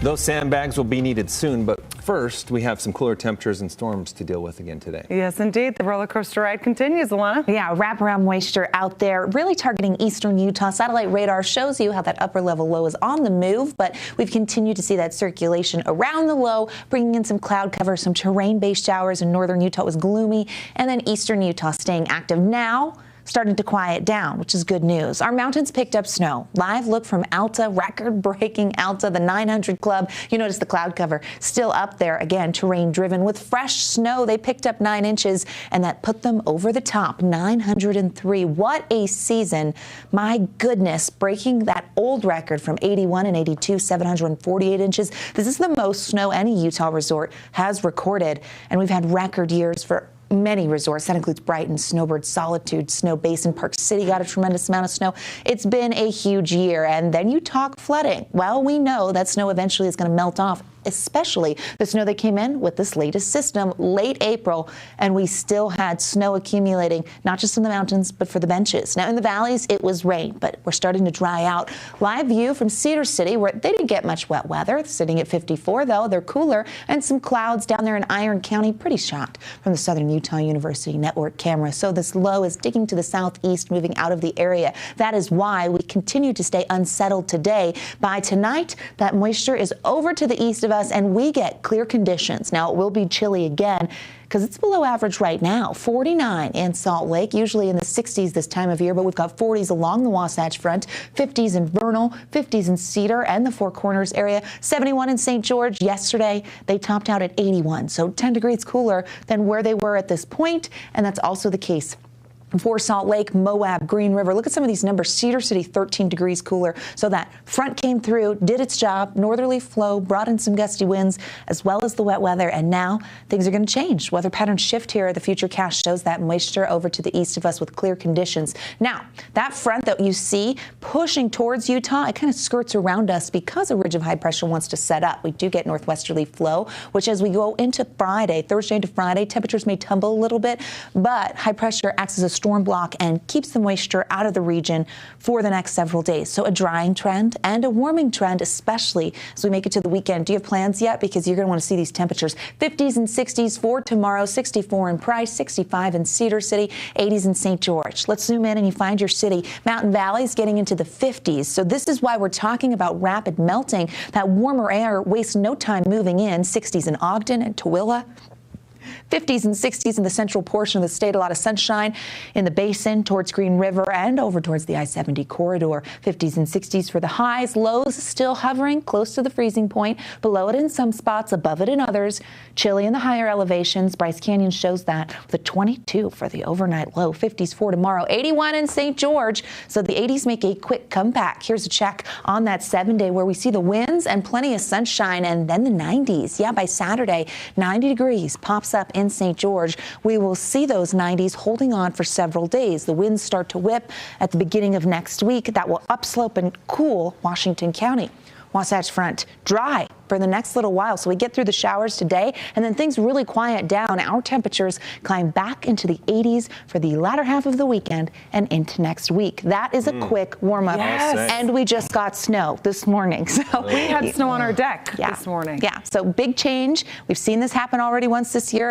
Those sandbags will be needed soon, but first we have some cooler temperatures and storms to deal with again today. Yes, indeed. The roller coaster ride continues, Alana. Yeah, wraparound moisture out there, really targeting eastern Utah. Satellite radar shows you how that upper level low is on the move, but we've continued to see that circulation around the low, bringing in some cloud cover, some terrain-based showers in northern Utah. It was gloomy, and then eastern Utah staying active now. Starting to quiet down, which is good news. Our mountains picked up snow. Live look from Alta, record-breaking Alta, the 900 Club. You notice the cloud cover still up there. Again, terrain-driven with fresh snow. They picked up 9 inches, and that put them over the top, 903. What a season. My goodness, breaking that old record from 81 and 82, 748 inches. This is the most snow any Utah resort has recorded, and we've had record years for many resorts. That includes Brighton, Snowbird, Solitude, Snow Basin, Park City got a tremendous amount of snow. It's been a huge year. And then you talk flooding. Well, we know that snow eventually is going to melt off, especially the snow that came in with this latest system late April, and we still had snow accumulating, not just in the mountains, but for the benches. Now in the valleys, it was rain, but we're starting to dry out. Live view from Cedar City, where they didn't get much wet weather, sitting at 54 though, they're cooler, and some clouds down there in Iron County, pretty shocked from the Southern Utah University network camera. So this low is digging to the southeast, moving out of the area. That is why we continue to stay unsettled today. By tonight, that moisture is over to the east of us, and we get clear conditions. Now it will be chilly again because it's below average right now. 49 in Salt Lake, usually in the 60s this time of year, but we've got 40s along the Wasatch Front, 50s in Vernal, 50s in Cedar and the Four Corners area, 71 in St. George. Yesterday, they topped out at 81, so 10 degrees cooler than where they were at this point, and that's also the case for Salt Lake, Moab, Green River. Look at some of these numbers. Cedar City, 13 degrees cooler. So that front came through, did its job, northerly flow, brought in some gusty winds, as well as the wet weather. And now things are going to change. Weather patterns shift here. The futurecast shows that moisture over to the east of us with clear conditions. Now, that front that you see pushing towards Utah, it kind of skirts around us because a ridge of high pressure wants to set up. We do get northwesterly flow, which as we go into Friday, Thursday into Friday, temperatures may tumble a little bit, but high pressure acts as a storm block and keeps the moisture out of the region for the next several days. So a drying trend and a warming trend, especially as we make it to the weekend. Do you have plans yet? Because you're going to want to see these temperatures. 50s and 60s for tomorrow, 64 in Price, 65 in Cedar City, 80s in St. George. Let's zoom in and you find your city. Mountain Valley's getting into the 50s. So this is why we're talking about rapid melting. That warmer air wastes no time moving in. 60s in Ogden and Tooele. 50s and 60s in the central portion of the state. A lot of sunshine in the basin towards Green River and over towards the I-70 corridor. 50s and 60s for the highs. Lows still hovering close to the freezing point. Below it in some spots, above it in others. Chilly in the higher elevations. Bryce Canyon shows that. The 22 for the overnight low. 50s for tomorrow. 81 in St. George. So the 80s make a quick comeback. Here's a check on that 7-day where we see the winds and plenty of sunshine, and then the 90s. Yeah, by Saturday, 90 degrees pops up in St. George. We will see those 90s holding on for several days. The winds start to whip at the beginning of next week. That will upslope and cool Washington County. Wasatch Front dry for the next little while. So we get through the showers today and then things really quiet down. Our temperatures climb back into the 80s for the latter half of the weekend and into next week. That is a quick warm up. Yes. And we just got snow this morning. So we had snow on our deck this morning. Yeah. So big change. We've seen this happen already once this year.